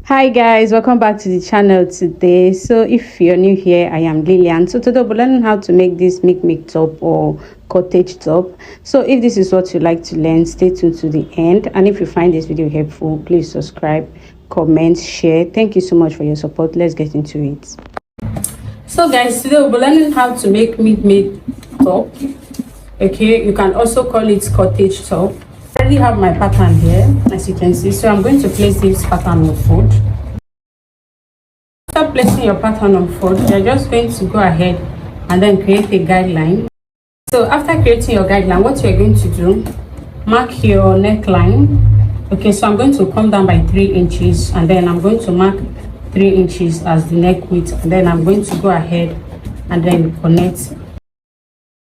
Hi guys, welcome back to the channel today. So if you're new here, I am Lillian. So today we're learning how to make this Milkmaid top or cottage top. So if this is what you like to learn, stay tuned to the end. And if you find this video helpful, please subscribe, comment, share. Thank you so much for your support. Let's get into it. So guys, today we'll be learning how to make Milkmaid top. Okay, you can also call it cottage top. I already have my pattern here, as you can see. So I'm going to place this pattern on fold. After placing your pattern on fold, you're just going to go ahead and then create a guideline. So after creating your guideline, what you're going to do, mark your neckline. Okay, so I'm going to come down by 3 inches, and then I'm going to mark 3 inches as the neck width, and then I'm going to go ahead and then connect.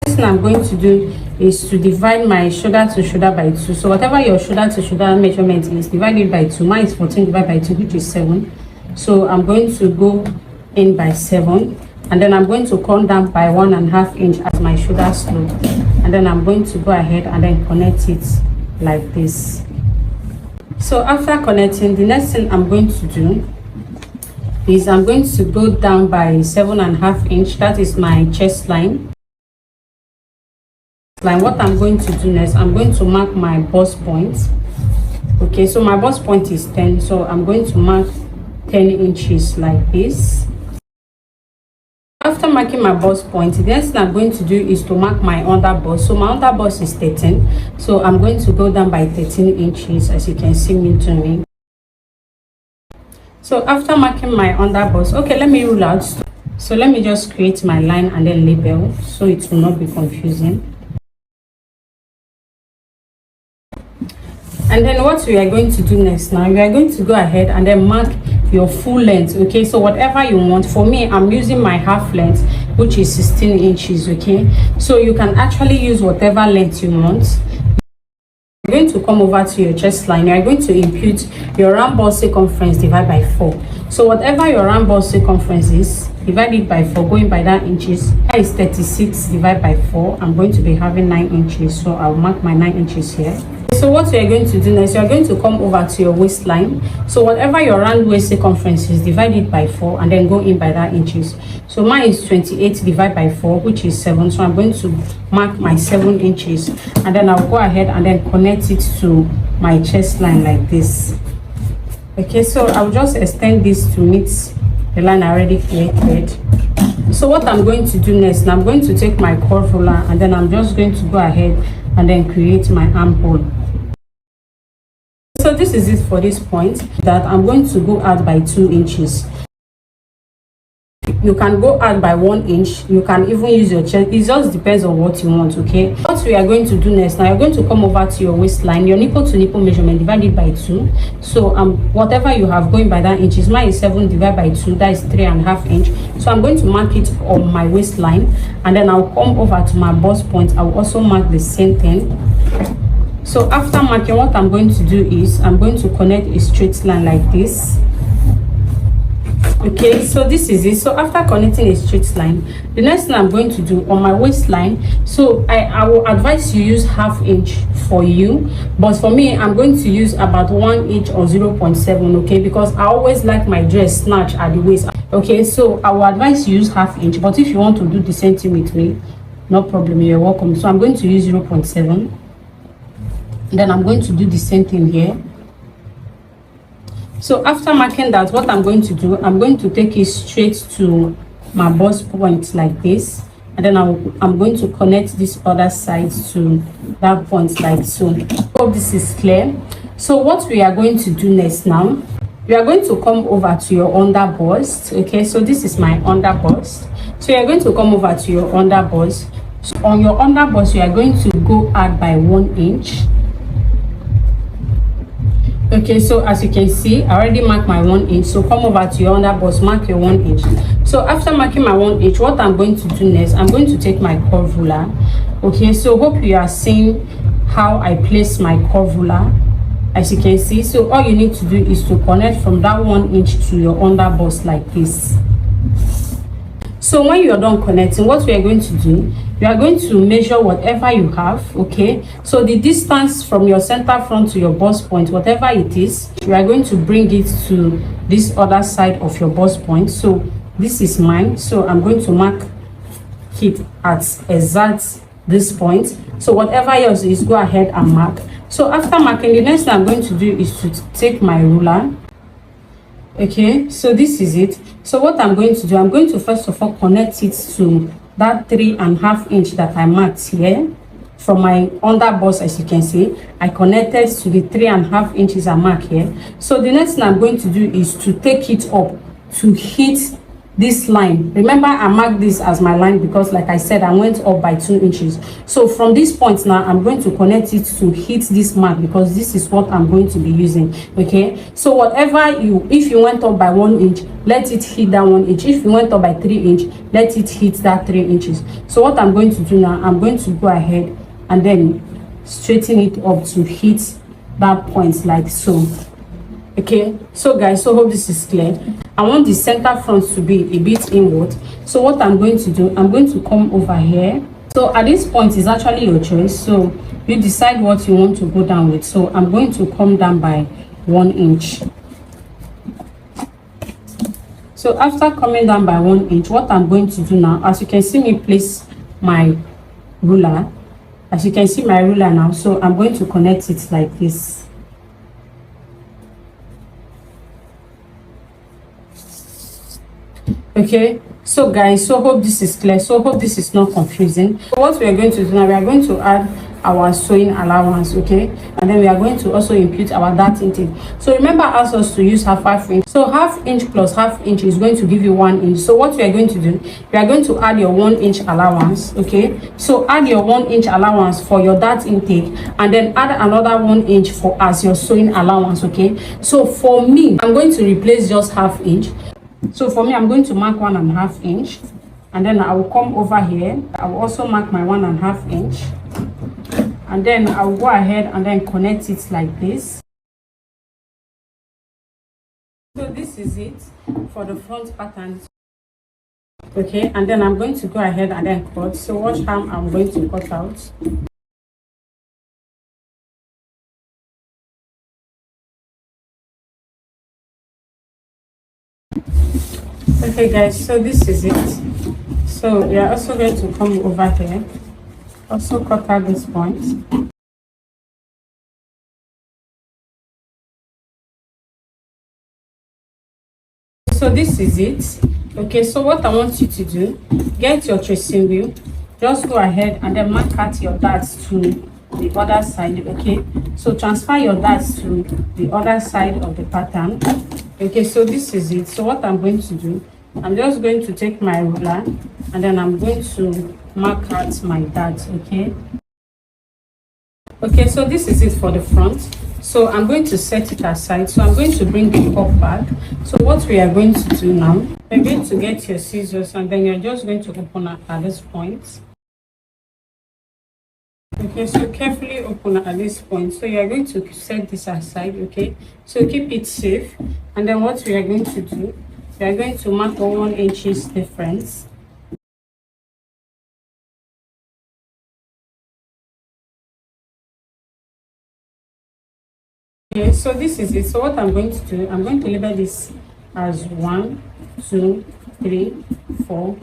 The thing I'm going to do is to divide my shoulder to shoulder by 2. So whatever your shoulder to shoulder measurement is, divide it by 2. Mine is 14 divided by 2, which is 7. So I'm going to go in by 7, and then I'm going to come down by 1.5 inch as my shoulder slope, and then I'm going to go ahead and then connect it like this. So after connecting, the next thing I'm going to do is I'm going to go down by 7.5 inch. That is my chest line. What I'm going to do next, I'm going to mark my bust point. Okay, so my bust point is 10, so I'm going to mark 10 inches like this. After marking my bust point, the next thing I'm going to do is to mark my under bust. So my under bust is 13, so I'm going to go down by 13 inches, as you can see me doing. So after marking my under bust, okay, let me rule out. So let me just create my line and then label so it will not be confusing. And then what we are going to do next now, we are going to go ahead and then mark your full length. Okay, so whatever you want. For me, I'm using my half length, which is 16 inches. Okay, so you can actually use whatever length you want. You're going to come over to your chest line. You are going to impute your round bust circumference divided by 4. So whatever your round bust circumference is, divide it by 4, going by that inches. That is 36 divided by 4. I'm going to be having 9 inches, so I'll mark my 9 inches here. So what we are going to do next, you are going to come over to your waistline. So whatever your round waist circumference is, divide it by 4 and then go in by that inches. So mine is 28 divided by 4, which is 7. So I'm going to mark my 7 inches, and then I'll go ahead and then connect it to my chest line like this. Okay, so I'll just extend this to meet the line I already created. So what I'm going to do next, I'm going to take my curve ruler, and then I'm just going to go ahead and then create my armhole. So this is it for this point, that I'm going to go out by 2 inches. You can go out by 1 inch. You can even use your chest. It just depends on what you want. Okay, what we are going to do next, now you're going to come over to your waistline, your nipple to nipple measurement, divided by 2. So whatever you have going by that inches, mine is 7 divided by 2, that is 3.5 inch. So I'm going to mark it on my waistline, and then I'll come over to my bust point. I'll also mark the same thing. So after marking, what I'm going to do is I'm going to connect a straight line like this. Okay, so this is it. So after connecting a straight line, the next thing I'm going to do on my waistline, so I will advise you use half inch for you, but for me, I'm going to use about 1 inch or 0.7. okay, because I always like my dress snatch at the waist. Okay, so I will advise you use half inch, but if you want to do the same thing with me, no problem, you're welcome. So I'm going to use 0.7. Then I'm going to do the same thing here. So after marking that, what I'm going to do, I'm going to take it straight to my bust point like this, and then I'm going to connect this other side to that point like so. Hope this is clear. So what we are going to do next now, we are going to come over to your under bust. Okay, so this is my under bust. So you're going to come over to your under bust. So on your under bust, you are going to go out by 1 inch. Okay, so as you can see, I already marked my 1 inch. So come over to your under bust, mark your 1 inch. So after marking my 1 inch, what I'm going to do next, I'm going to take my curve ruler. Okay, so hope you are seeing how I place my curve ruler. As you can see, so all you need to do is to connect from that 1 inch to your under bust like this. So when you're done connecting, what we are going to do you are going to measure whatever you have, okay? So the distance from your center front to your bust point, whatever it is, you are going to bring it to this other side of your bust point. So this is mine, so I'm going to mark it at exact this point. So whatever yours is, go ahead and mark. So after marking, the next thing I'm going to do is to take my ruler. Okay, so this is it. So what I'm going to do, I'm going to first of all connect it to that 3.5 inch that I marked here from my under bust. As you can see, I connected to the 3.5 inches I mark here. So the next thing I'm going to do is to take it up to hit this line. Remember, I marked this as my line because, like I said, I went up by 2 inches. So from this point now, I'm going to connect it to hit this mark because this is what I'm going to be using. Okay, so whatever if you went up by 1 inch, let it hit that 1 inch. If you went up by 3 inch, let it hit that 3 inches. So what I'm going to do now, I'm going to go ahead and then straighten it up to hit that point like so. Okay, so guys, so hope this is clear. I want the center front to be a bit inward. So what I'm going to do, I'm going to come over here. So at this point is actually your choice, so you decide what you want to go down with. So I'm going to come down by 1 inch. So after coming down by 1 inch, what I'm going to do now, as you can see me place my ruler, as you can see my ruler now, so I'm going to connect it like this. Okay, so guys, so hope this is clear, so hope this is not confusing. So what we are going to do now, we are going to add our sewing allowance, okay, and then we are going to also impute our dart intake. So remember, I asked us to use half inch, so half inch plus half inch is going to give you 1 inch. So what we are going to do, we are going to add your 1 inch allowance, okay? So add your 1 inch allowance for your dart intake, and then add another 1 inch for as your sewing allowance, okay? So for me, I'm going to replace just half inch. So for me, I'm going to mark 1.5 inch, and then I will come over here. I will also mark my 1.5 inch, and then I will go ahead and then connect it like this. So this is it for the front pattern. Okay, and then I'm going to go ahead and then cut. So watch how I'm going to cut out. Okay guys, so this is it. So we are also going to come over here, also cut out this point. So this is it. Okay, so what I want you to do, get your tracing wheel, just go ahead and then mark out your darts to the other side. Okay, so transfer your darts to the other side of the pattern. Okay, so this is it. So what I'm going to do, I'm just going to take my ruler and then I'm going to mark out my darts. Okay, okay, so this is it for the front. So I'm going to set it aside. So I'm going to bring it up back. So what we are going to do now, you're going to get your scissors and then you're just going to open at this point. Okay, so carefully open at this point. So you are going to set this aside. Okay, so keep it safe, and then what we are going to do, we are going to mark 1 inch difference. Okay, so this is it. So what I'm going to do, I'm going to label this as 1, 2, 3, 4,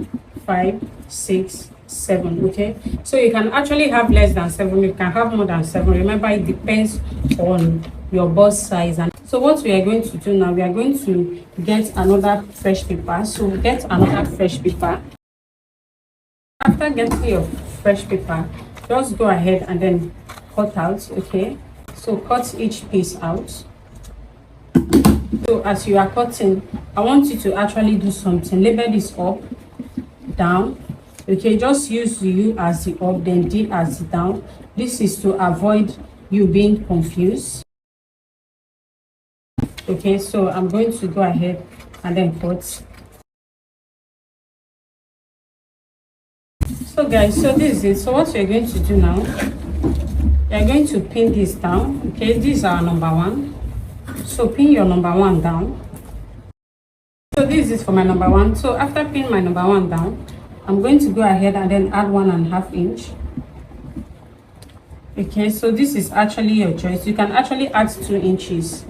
5, 6, 7. Okay, so you can actually have less than 7, you can have more than 7. Remember, it depends on your bust size. And so what we are going to do now, we are going to get another fresh paper. So get another fresh paper. After getting your fresh paper, just go ahead and then cut out. Okay, so cut each piece out. So as you are cutting, I want you to actually do something. Label this up, down. Okay, just use the U as the up, then D as the down. This is to avoid you being confused. Okay, so I'm going to go ahead and then cut. So guys, so this is it. So what you're going to do now, you're going to pin this down. Okay, this is our number 1. So pin your number 1 down. So this is for my number 1. So after pinning my number 1 down, I'm going to go ahead and then add 1.5 inch. Okay, so this is actually your choice. You can actually add 2 inches,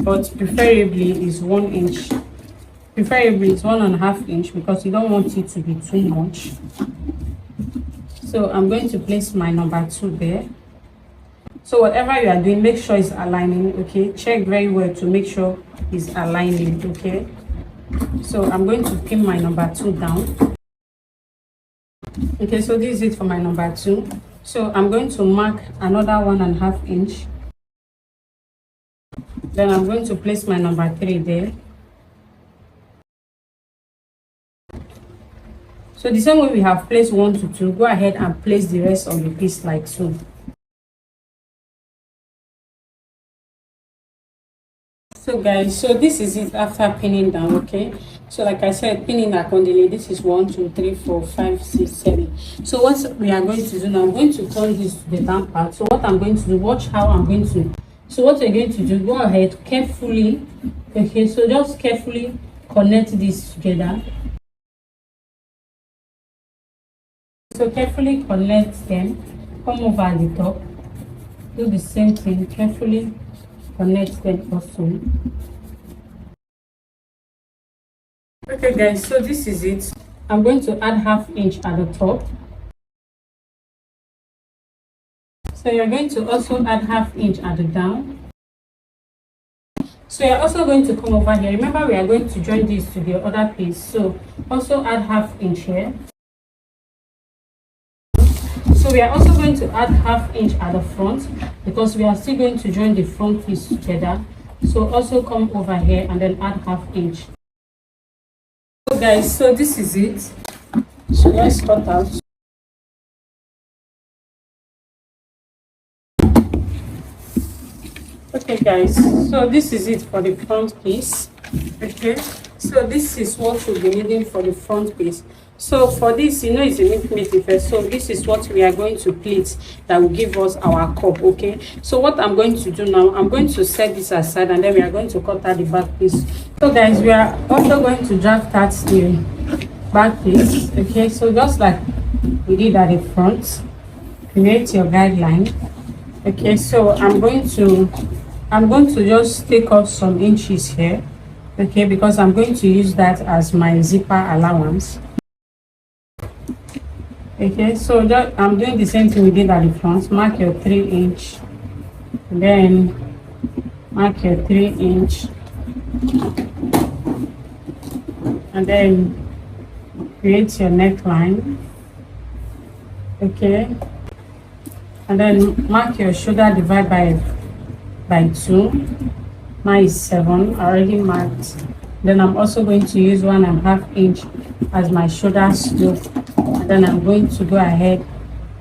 but preferably is 1 inch. Preferably is 1.5 inch because you don't want it to be too much. So I'm going to place my number 2 there. So whatever you are doing, make sure it's aligning. Okay, check very well to make sure it's aligning. Okay, so I'm going to pin my number 2 down. Okay, so this is it for my number 2. So I'm going to mark another 1.5 inch. Then I'm going to place my number 3 there. So the same way we have placed 1 to 2, go ahead and place the rest of the piece like so. So guys, so this is it after pinning down. Okay, so like I said, pinning accordingly. This is 1 2 3 4 5 6 7. So what we are going to do now, I'm going to turn this to the down part. So what I'm going to do, watch how I'm going to. So what you're going to do, go ahead carefully. Okay, so just carefully connect this together. So carefully connect them. Come over the top. Do the same thing. Carefully connect them also. Okay guys, so this is it. I'm going to add 1/2 inch at the top. So you're going to also add 1/2 inch at the down. So you're also going to come over here. Remember, we are going to join this to the other piece. So also add 1/2 inch here. So we are also going to add 1/2 inch at the front because we are still going to join the front piece together. So also come over here and then add 1/2 inch. So guys, so this is it. So let's cut out. Okay guys, so this is it for the front piece. Okay, so this is what we'll be needing for the front piece. So for this, you know, it's a Milkmaid effect. So this is what we are going to pleat that will give us our cup. Okay, so what I'm going to do now, I'm going to set this aside and then we are going to cut out the back piece. So guys, we are also going to draft out the back piece. Okay, so just like we did at the front, create your guideline. Okay, so I'm going to just take off some inches here. Okay, because I'm going to use that as my zipper allowance. Okay, so that I'm doing the same thing we did at the front. Mark your 3 inch, then mark your 3 inch, and then create your neckline. Okay, and then mark your shoulder, divide by 2. Mine is 7. I already marked. Then I'm also going to use 1.5 inch as my shoulder slope. And then I'm going to go ahead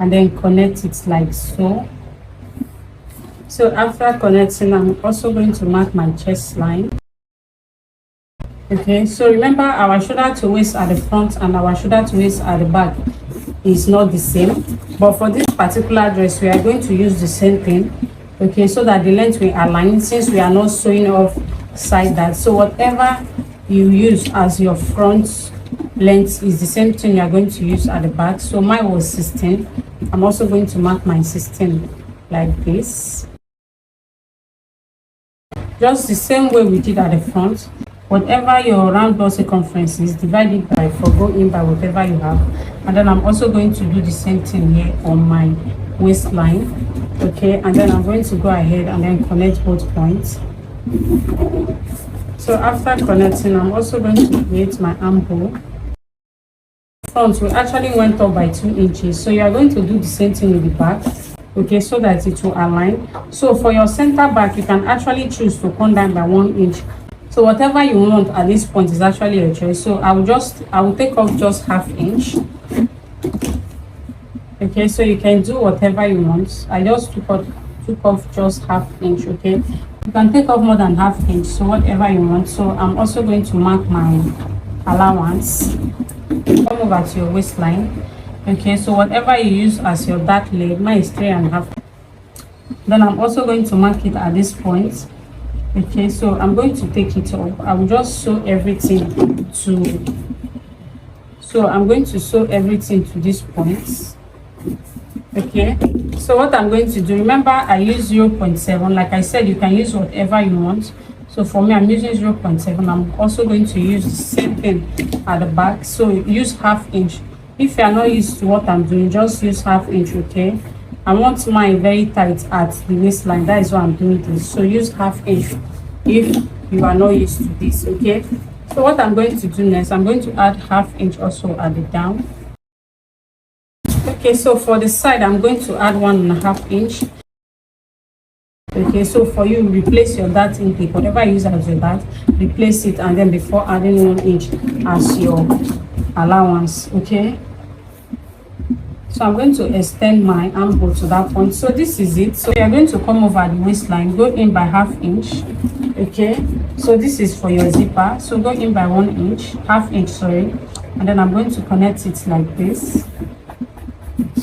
and then connect it like so. So after connecting, I'm also going to mark my chest line. Okay, so remember our shoulder to waist at the front and our shoulder to waist at the back is not the same. But for this particular dress, we are going to use the same thing. Okay, so that the length will align since we are not sewing off side that. So whatever you use as your front length is the same thing you are going to use at the back. So mine was 16. I'm also going to mark my 16 like this. Just the same way we did at the front. Whatever your round bust circumference is, divide it by 4, go in by whatever you have. And then I'm also going to do the same thing here on my waistline. Okay, and then I'm going to go ahead and then connect both points. So after connecting, I'm also going to create my armhole. Front, we actually went up by 2 inches, so you are going to do the same thing with the back. Okay, so that it will align. So for your center back, you can actually choose to come down by 1 inch. So whatever you want at this point is actually your choice. So I will take off just 1/2 inch. Okay, so you can do whatever you want. I just took off just 1/2 inch. Okay, you can take off more than 1/2 inch, so whatever you want. So I'm also going to mark my allowance. Come over to your waistline. Okay, so whatever you use as your dark leg, mine is 3.5. Then I'm also going to mark it at this point. Okay, so I'm going to take it off. I will just sew everything So I'm going to sew everything to this point. Okay, so what I'm going to do, remember I use 0.7. Like I said, you can use whatever you want. So for me, I'm using 0.7. I'm also going to use the same thing at the back. So use half inch. If you are not used to what I'm doing, just use half inch. Okay, I want mine very tight at the waistline. That is why I'm doing this. So use half inch if you are not used to this. Okay, so what I'm going to do next, I'm going to add half inch also at the down. Okay, so for the side, I'm going to add 1.5 inch. Okay, so for you, replace your dart intake, whatever you use as your dart, replace it, and then before adding 1 inch as your allowance. Okay, so I'm going to extend my armhole to that point. So this is it. So you're going to come over the waistline, go in by half inch. Okay, so this is for your zipper, so go in by 1 inch, half inch, sorry, and then I'm going to connect it like this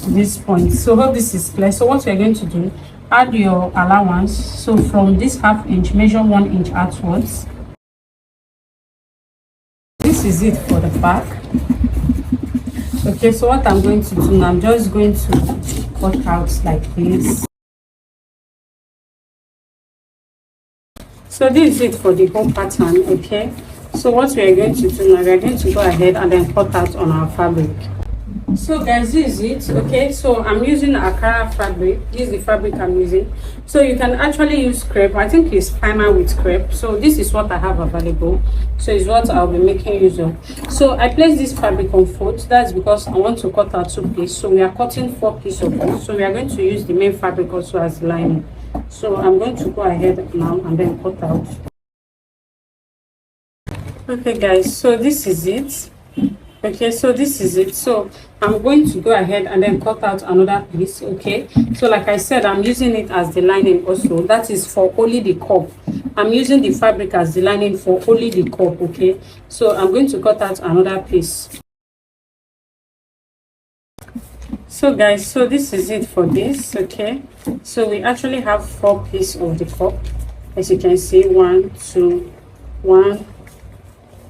to this point. So hope this is clear. So what we're going to do, add your allowance. So from this half inch, measure 1 inch outwards. This is it for the back. Okay, so what I'm going to do now, I'm just going to cut out like this. So this is it for the whole pattern. Okay, so what we are going to do now, we are going to go ahead and then cut out on our fabric. So guys, this is it. Okay, so I'm using Ankara fabric. This is the fabric I'm using. So you can actually use crepe. I think it's finer with crepe. So this is what I have available. So it's what I'll be making use of. So I place this fabric on fold. That's because I want to cut out 2 pieces. So we are cutting 4 pieces of it. So we are going to use the main fabric also as lining. So I'm going to go ahead now and then cut out. Okay guys, so this is it. Okay, so this is it. So I'm going to go ahead and then cut out another piece. Okay, so like I said, I'm using it as the lining also. That is for only the cup. I'm using the fabric as the lining for only the cup. Okay, so I'm going to cut out another piece. So guys, so this is it for this. Okay, so we actually have 4 pieces of the cup, as you can see. 1 2 1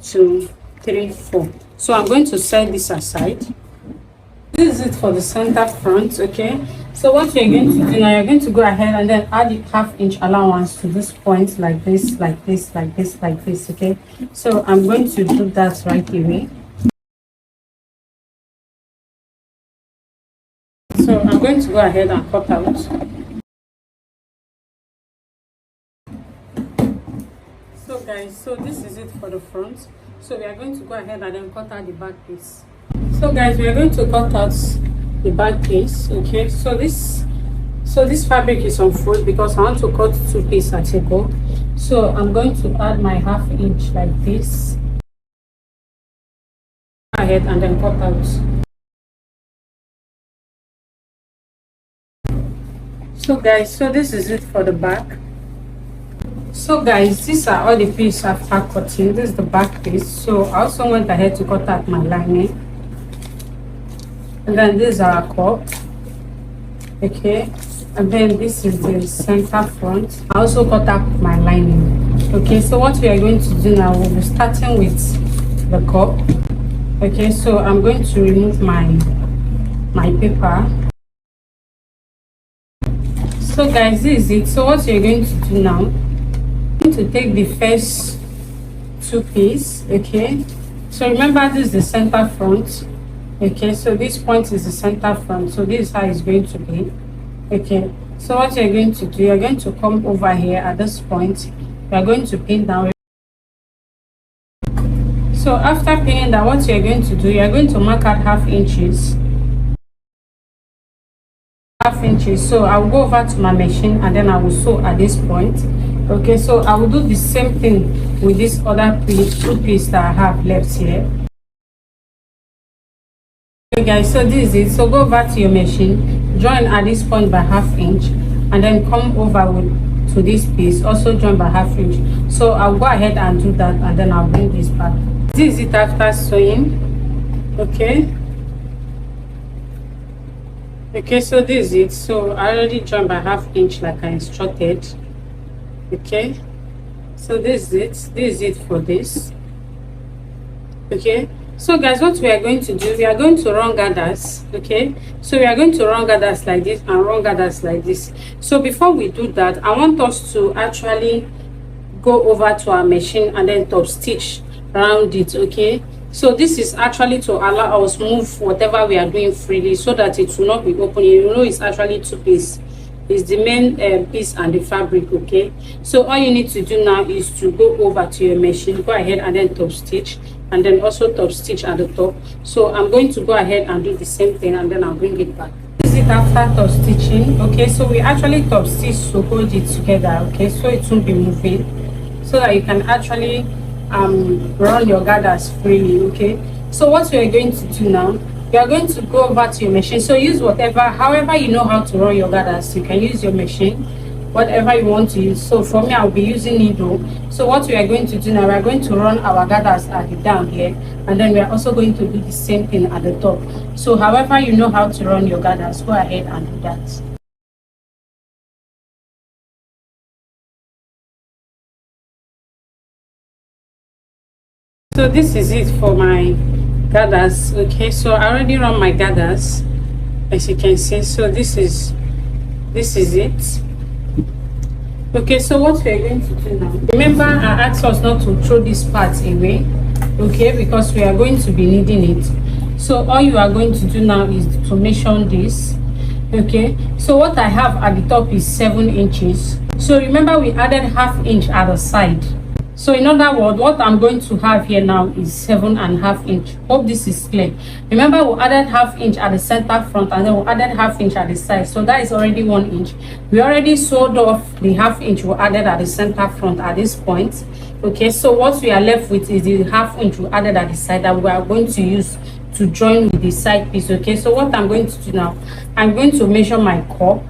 2 3 4. So I'm going to set this aside. This is it for the center front. Okay, so what you're going to do now, you're going to go ahead and then add the half inch allowance to this point, like this, like this, like this, like this. Okay, so I'm going to do that right away. So I'm going to go ahead and cut out. So guys, so this is it for the front. So we are going to go ahead and then cut out the back piece. So guys, we are going to cut out the back piece. Okay, so this fabric is on fold because I want to cut 2 pieces at a go. So I'm going to add my half inch like this. Go ahead and then cut out. So guys, so this is it for the back. So guys, these are all the pieces after cutting. This is the back piece. So I also went ahead to cut out my lining, and then this is our cup. Okay, and then this is the center front. I also cut out my lining. Okay, so what we are going to do now, we'll be starting with the cup. Okay, so I'm going to remove my paper. So guys, this is it. So what you're going to do now, to take the first 2 pieces. Okay, so remember this is the center front. Okay, so this point is the center front, so this is how it's going to be. Okay, so what you're going to do, you're going to come over here at this point. You're going to pin down. So after pinning down, what you're going to do, you're going to mark out half inches. So I'll go over to my machine and then I will sew at this point. Okay, so I will do the same thing with this other 2 pieces that I have left here. Okay guys, so this is it. So go over to your machine, join at this point by half inch, and then come over to this piece, also join by half inch. So I'll go ahead and do that, and then I'll bring this back. This is it after sewing. Okay, so this is it. So I already joined by half inch like I instructed. Okay, so this is it for this. Okay, So guys, what we are going to do, we are going to run gathers. Okay, so we are going to run gathers like this and run gathers like this. So before we do that, I want us to actually go over to our machine and then top stitch around it. Okay, so this is actually to allow us move whatever we are doing freely, so that it will not be open. You know, it's actually two pieces. Is the main piece and the fabric. Okay, so all you need to do now is to go over to your machine, go ahead and then top stitch, and then also top stitch at the top. So I'm going to go ahead and do the same thing, and then I'll bring it back. This is it after top stitching. Okay, so we actually top stitch to hold it together. Okay, so it won't be moving, so that you can actually run your gathers freely. Okay, so what we are going to do now, you are going to go over to your machine. So use however you know how to run your gathers. You can use your machine, whatever you want to use. So for me, I'll be using needle. So what we are going to do now, we are going to run our gathers at the down here, and then we are also going to do the same thing at the top. So however you know how to run your gathers, go ahead and do that. So this is it for my gathers. Okay, so I already run my gathers, as you can see. So this is it. Okay, so what we are going to do now, remember I asked us not to throw this part away, okay, because we are going to be needing it. So all you are going to do now is to measure this. Okay, so what I have at the top is 7 inches. So remember we added ½ inch at the side. So in other words, what I'm going to have here now is 7.5 inch. Hope this is clear. Remember we added ½ inch at the center front, and then we added ½ inch at the side. So that is already 1 inch. We already sewed off the ½ inch we added at the center front at this point. Okay, so what we are left with is the ½ inch we added at the side that we are going to use to join with the side piece. Okay, so what I'm going to do now, I'm going to measure my cup.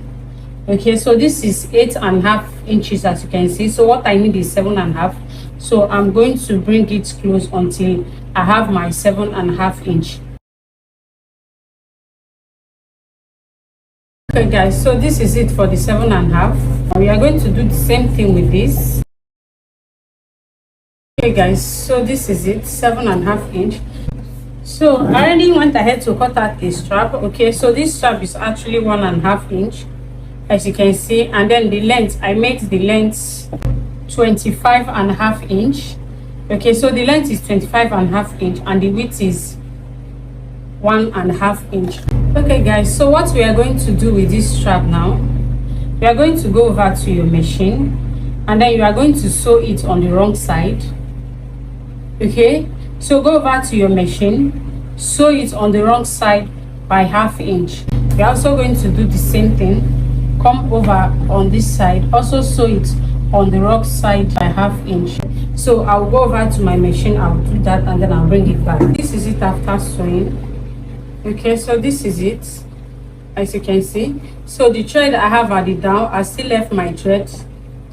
Okay, so this is 8.5 inches, as you can see. So what I need is 7.5. So I'm going to bring it close until I have my 7.5 inch. Okay guys, so this is it for the 7.5. We are going to do the same thing with this. Okay guys, so this is it, 7.5 inch. So I already went ahead to cut out a strap. Okay, so this strap is actually 1.5 inch, as you can see, and then the length, I made the length 25.5 inch. Okay, so the length is 25.5 inch and the width is 1.5 inch. Okay guys, so what we are going to do with this strap now, we are going to go over to your machine, and then you are going to sew it on the wrong side. Okay, so go over to your machine, sew it on the wrong side by ½ inch. We are also going to do the same thing. Come over on this side, also sew it on the wrong side by ½ inch. So I'll go over to my machine, I'll do that, and then I'll bring it back. This is it after sewing. Okay, so this is it, as you can see. So the thread I have at the down, I still left my thread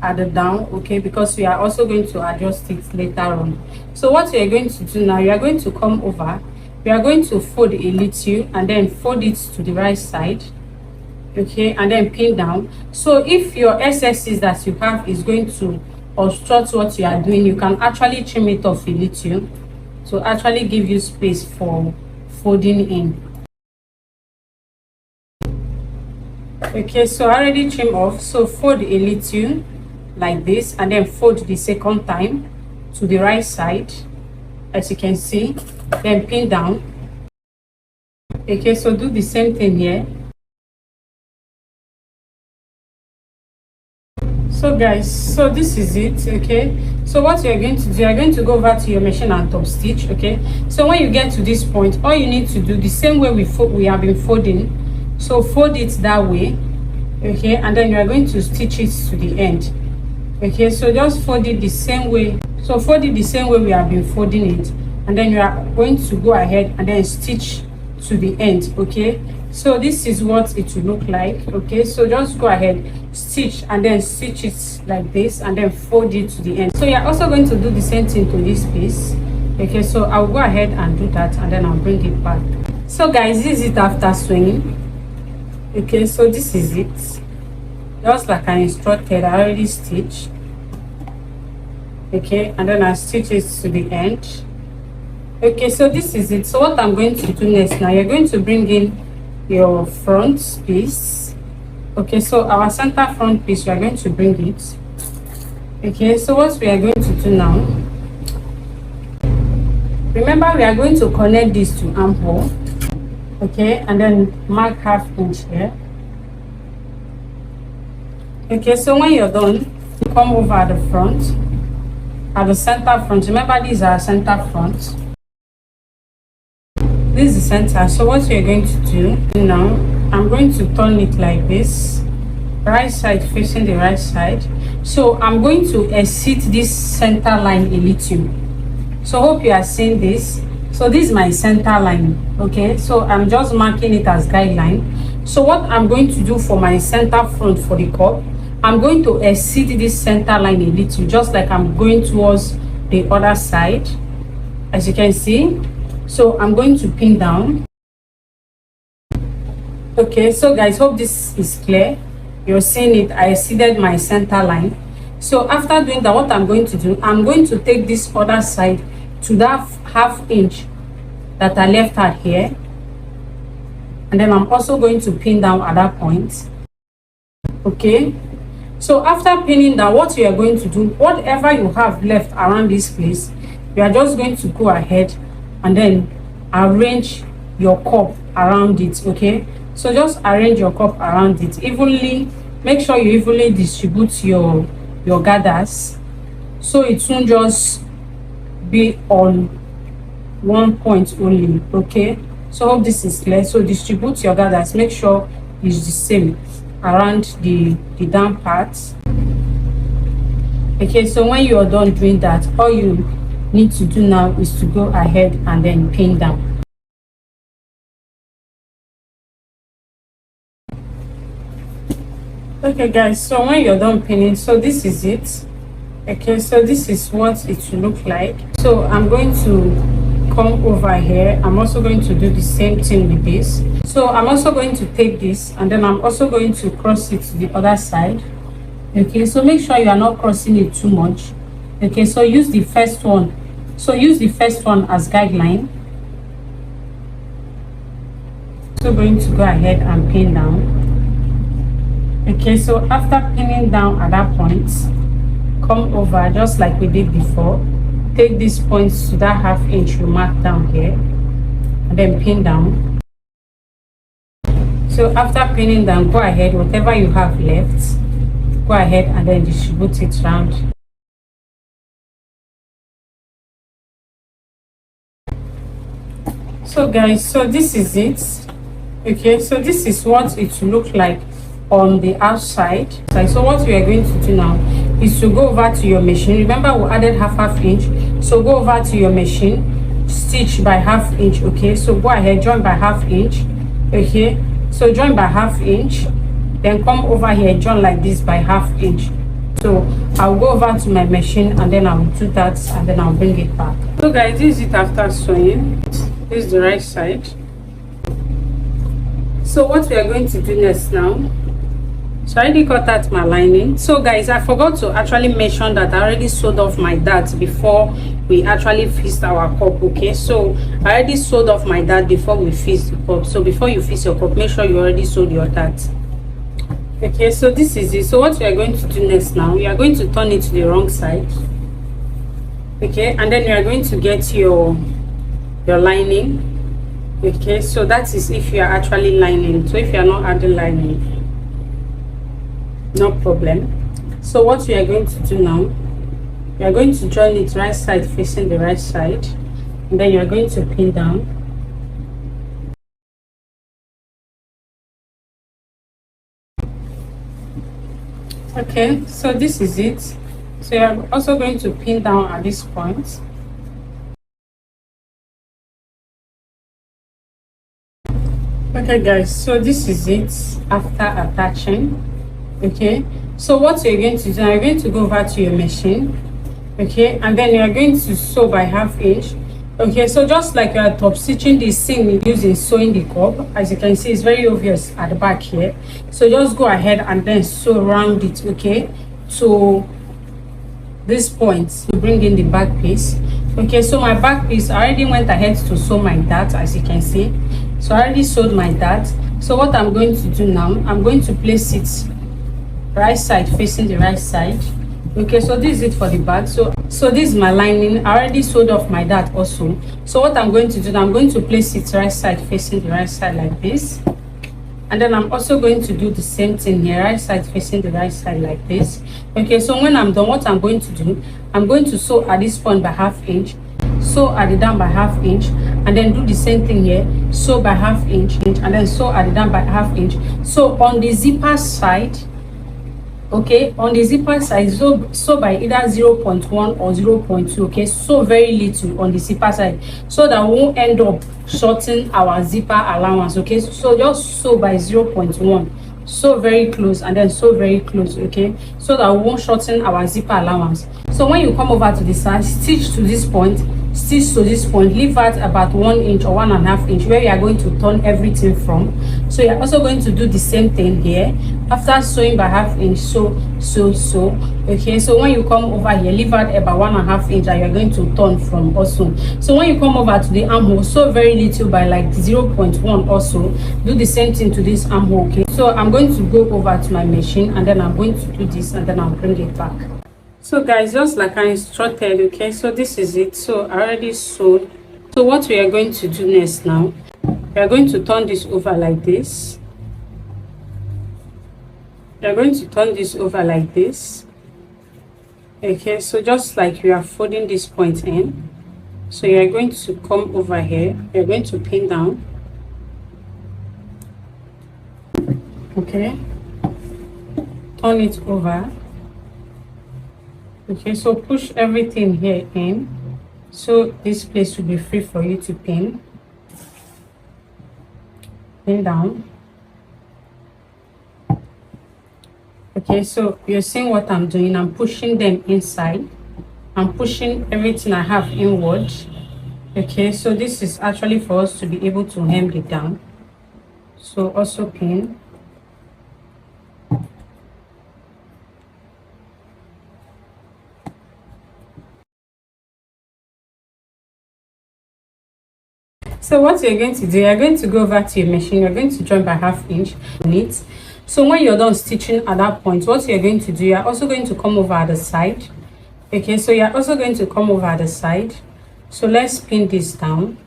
at the down, okay, because we are also going to adjust it later on. So what we are going to do now, you are going to come over, we are going to fold a little and then fold it to the right side. Okay, and then pin down. So if your excesses that you have is going to obstruct what you are doing, you can actually trim it off a little to actually give you space for folding in. Okay, so I already trim off. So fold a little like this, and then fold the second time to the right side, as you can see, then pin down. Okay, so do the same thing here. So guys, so this is it. Okay, so what you're going to do, you're going to go over to your machine and top stitch. Okay, so when you get to this point, all you need to do the same way we have been folding, so fold it that way. Okay, and then you are going to stitch it to the end. Okay, so just fold it the same way. So fold it the same way we have been folding it, and then you are going to go ahead and then stitch to the end. Okay, so this is what it will look like. Okay, so just go ahead, stitch, and then stitch it like this, and then fold it to the end. So you're also going to do the same thing to this piece. Okay, so I'll go ahead and do that, and then I'll bring it back. So guys, this is it after swinging. Okay, so this is it, just like I instructed. I already stitched. Okay, and then I stitch it to the end. Okay, so this is it. So what I'm going to do next now, you're going to bring in your front piece. Okay, so our center front piece, we are going to bring it. Okay, so what we are going to do now, remember we are going to connect this to armhole. Okay, and then mark 1/2 inch here. Okay, so when you're done, come over at the front, at the center front. Remember, these are center front. This is the center. So what you're going to do now, I'm going to turn it like this, right side facing the right side. So I'm going to exit this center line a little. So hope you are seeing this. So this is my center line. Okay, so I'm just marking it as guideline. So what I'm going to do for my center front for the cup, I'm going to exit this center line a little, just like I'm going towards the other side, as you can see. So I'm going to pin down. Okay, so guys, hope this is clear. You're seeing it. I exceeded my center line. So after doing that, what I'm going to do, I'm going to take this other side to that 1/2 inch that I left out here, and then I'm also going to pin down at that point. Okay, so after pinning down, what you are going to do, whatever you have left around this place, you are just going to go ahead and then arrange your cup around it. Okay, so just arrange your cup around it evenly. Make sure you evenly distribute your gathers, so it won't just be on one point only. Okay, so hope this is clear. So distribute your gathers, make sure it's the same around the down parts. Okay, so when you are done doing that, all you need to do now is to go ahead and then pin down. Okay guys, so when you're done pinning, so this is it. Okay, so this is what it will look like. So I'm going to come over here. I'm also going to do the same thing with this. So I'm also going to take this, and then I'm also going to cross it to the other side. Okay, so make sure you are not crossing it too much. Okay, so use the first one. So use the first one as guideline. So going to go ahead and pin down. Okay, so after pinning down at that point, come over just like we did before. Take these points to that 1/2 inch you mark down here, and then pin down. So after pinning down, go ahead, whatever you have left, go ahead and then distribute it around. So guys, so this is it. Okay, so this is what it will look like on the outside. So what we are going to do now is to go over to your machine. Remember we added 1/2 inch, so go over to your machine, stitch by 1/2 inch. Okay, so go ahead, join by 1/2 inch. Okay, so join by 1/2 inch, then come over here, join like this by 1/2 inch. So I'll go over to my machine and then I'll do that, and then I'll bring it back. So guys, this is it after sewing. This is the right side. So what we are going to do next now, so I already cut out my lining. So guys, I forgot to actually mention that I already sewed off my dart before we actually fixed our cup. Okay, so I already sewed off my dart before we fixed the cup. So before you fix your cup, make sure you already sewed your dart. Okay, so this is it. So what we are going to do next now, we are going to turn it to the wrong side. Okay, and then you are going to get your lining. Okay, so that is if you are actually lining. So if you are not adding lining, no problem. So what we are going to do now, we are going to join it right side facing the right side, and then you are going to pin down. Okay, so this is it. So you are also going to pin down at this point. Okay guys, so this is it after attaching. Okay, so what you're going to do, you're going to go over to your machine. Okay, and then you're going to sew by 1/2 inch. Okay, so just like you are top stitching this seam using sewing the cup, as you can see, it's very obvious at the back here. So just go ahead and then sew around it. Okay, to this point to bring in the back piece. Okay, so my back piece, I already went ahead to sew my dart, as you can see. So I already sewed my dart. So what I'm going to do now, I'm going to place it right side facing the right side. Okay, so this is it for the back. So this is my lining. I already sewed off my dart also. So what I'm going to do now, I'm going to place it right side facing the right side like this. And then I'm also going to do the same thing here, right side facing the right side like this. Okay, so when I'm done, what I'm going to do, I'm going to sew at this point by 1/2 inch, sew at the down by 1/2 inch, and then do the same thing here, sew by 1/2 inch, and then sew at the down by 1/2 inch. So on the zipper side, okay, on the zipper side, sew by either 0.1 or 0.2. okay, sew very little on the zipper side so that we won't end up shorting our zipper allowance. Okay, so just sew by 0.1, sew very close, and then sew very close, okay, so that we won't shorten our zipper allowance. So when you come over to the side, stitch to this point, stitch to this point, leave out about 1 inch or 1.5 inch where you are going to turn everything from. So you're also going to do the same thing here. After sewing by 1/2 inch, sew. Okay, so when you come over here, leave out about 1.5 inch that you're going to turn from also. So when you come over to the armhole, sew very little by like 0.1 also. Do the same thing to this armhole. Okay, so I'm going to go over to my machine, and then I'm going to do this, and then I'll bring it back. So guys, just like I instructed, okay, so this is it. So I already sewed. So what we are going to do next now, we are going to turn this over like this. We are going to turn this over like this. Okay, so just like you are folding this point in, so you are going to come over here, you're going to pin down. Okay, turn it over. Okay, so push everything here in, so this place will be free for you to pin down. Okay, so you're seeing what I'm doing. I'm pushing them inside. I'm pushing everything I have inward. Okay, so this is actually for us to be able to hem it down. So also pin. So what you're going to do, you're going to go over to your machine, you're going to join by 1/2 inch on it. So when you're done stitching at that point, what you're going to do, you're also going to come over at the side. Okay, so you're also going to come over at the side. So let's pin this down.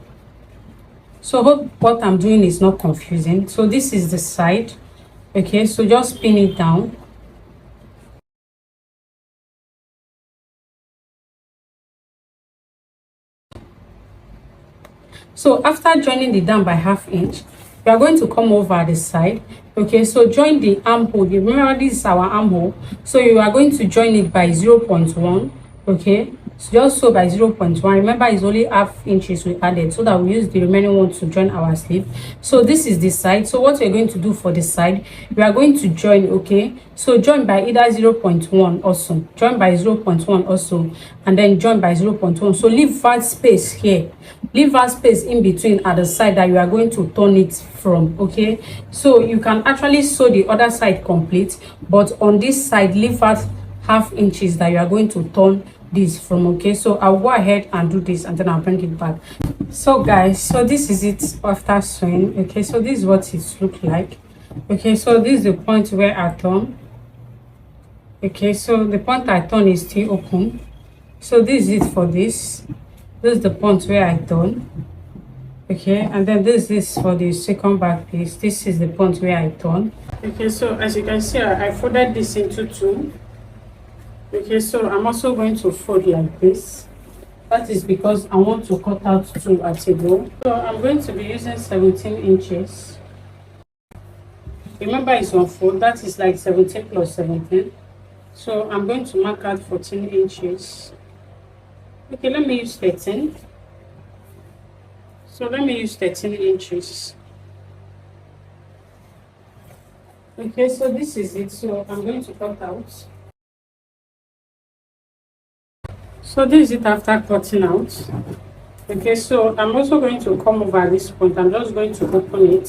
So hope what I'm doing is not confusing. So this is the side. Okay, so just pin it down. So after joining the down by 1/2 inch, we are going to come over the side. Okay, so join the armhole. Remember, this is our armhole, so you are going to join it by 0.1. okay, so just sew by 0.1. remember, it's only 1/2 inches we added, so that we use the remaining one to join our sleeve. So this is the side. So what we're going to do for the side, we are going to join. Okay, so join by either 0.1 also, join by 0.1 also, and then join by 0.1. so leave that space here, leave that space in between at the side that you are going to turn it from. Okay, so you can actually sew the other side complete, but on this side, leave that 1/2 inches that you are going to turn this from. Okay, so I'll go ahead and do this, and then I'll bring it back. So guys, so this is it after sewing. Okay, so this is what it looks like. Okay, so this is the point where I turn. Okay, so the point I turn is still open. So this is it for this. This is the point where I turn. Okay, and then this is for the second back piece. This is the point where I turn. Okay, so as you can see, I folded this into two. Okay, so I'm also going to fold like this. That is because I want to cut out two at a go. So I'm going to be using 17 inches. Remember, it's on fold. That is like 17 plus 17. So I'm going to mark out 14 inches. Okay, let me use 13. So let me use 13 inches. Okay, so this is it. So I'm going to cut out. So this is it after cutting out. Okay, so I'm also going to come over at this point. I'm just going to open it.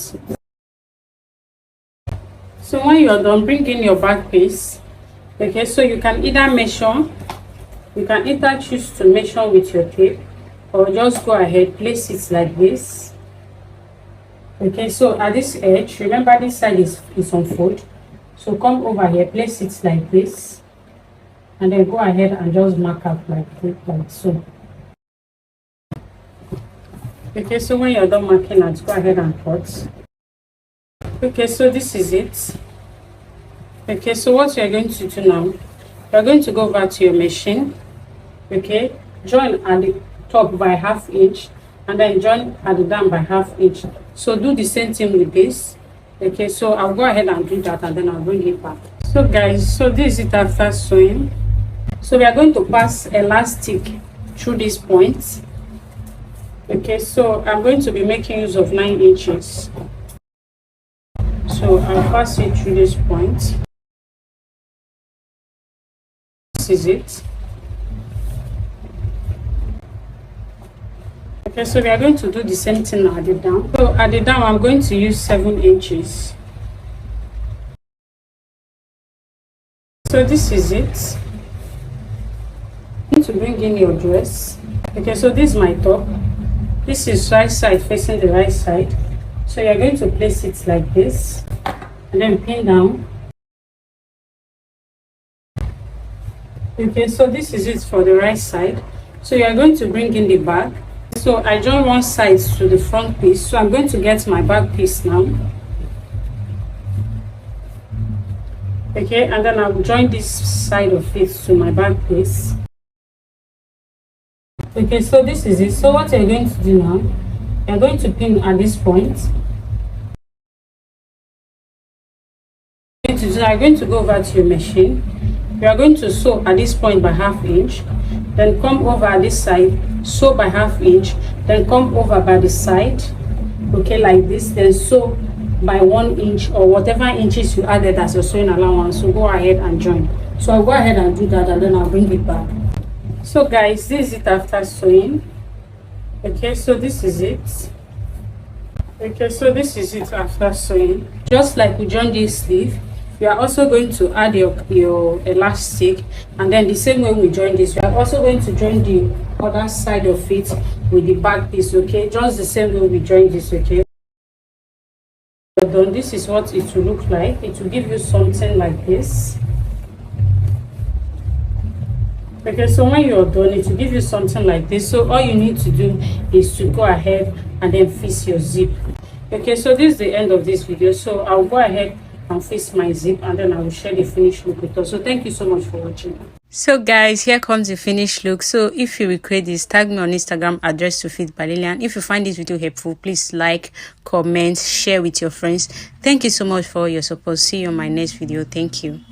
So when you're done, bring in your back piece. Okay, so you can either measure, you can either choose to measure with your tape, or just go ahead, place it like this. Okay, so at this edge, remember this side is unfold, so come over here, place it like this, and then go ahead and just mark up like so. Okay, so when you're done marking it, go ahead and cut. Okay, so this is it. Okay, so what you're going to do now, you're going to go over to your machine. Okay, join at the top by 1/2 inch, and then join at the down by 1/2 inch. So do the same thing with this. Okay, so I'll go ahead and do that, and then I'll bring it back. So guys, so this is it after sewing. So we are going to pass elastic through these points. Okay, so I'm going to be making use of 9 inches. So I'll pass it through this point. This is it. Okay, so we are going to do the same thing at the down. So at the down, I'm going to use 7 inches. So this is it. You need to bring in your dress. Okay, so this is my top. This is right side facing the right side. So you're going to place it like this, and then pin down. Okay, so this is it for the right side. So you're going to bring in the back. So I join one side to the front piece, so I'm going to get my back piece now. Okay, and then I'll join this side of it to my back piece. Okay, so this is it. So what you're going to do now, you're going to pin at this point. I'm going to go over to your machine. You are going to sew at this point by 1/2 inch, then come over at this side, sew by 1/2 inch, then come over by the side, okay, like this, then sew by 1 inch or whatever inches you added as your sewing allowance. So go ahead and join. So I'll go ahead and do that, and then I'll bring it back. So guys, this is it after sewing. Okay, so this is it. Okay, so this is it after sewing. Just like we joined this sleeve, we are also going to add your elastic, and then the same way we join this, we are also going to join the other side of it with the back piece. Okay, just the same way we join this. Okay, done. This is what it will look like. It will give you something like this. Okay, so when you're done, it will give you something like this. So all you need to do is to go ahead and then fix your zip. Okay, so this is the end of this video. So I'll go ahead and fix my zip, and then I will share the finished look with us. So thank you so much for watching. So guys, here comes the finished look. So if you recreate this, tag me on Instagram, address to fit by Lillian. If you find this video helpful, please like, comment, share with your friends. Thank you so much for your support. See you on my next video. Thank you.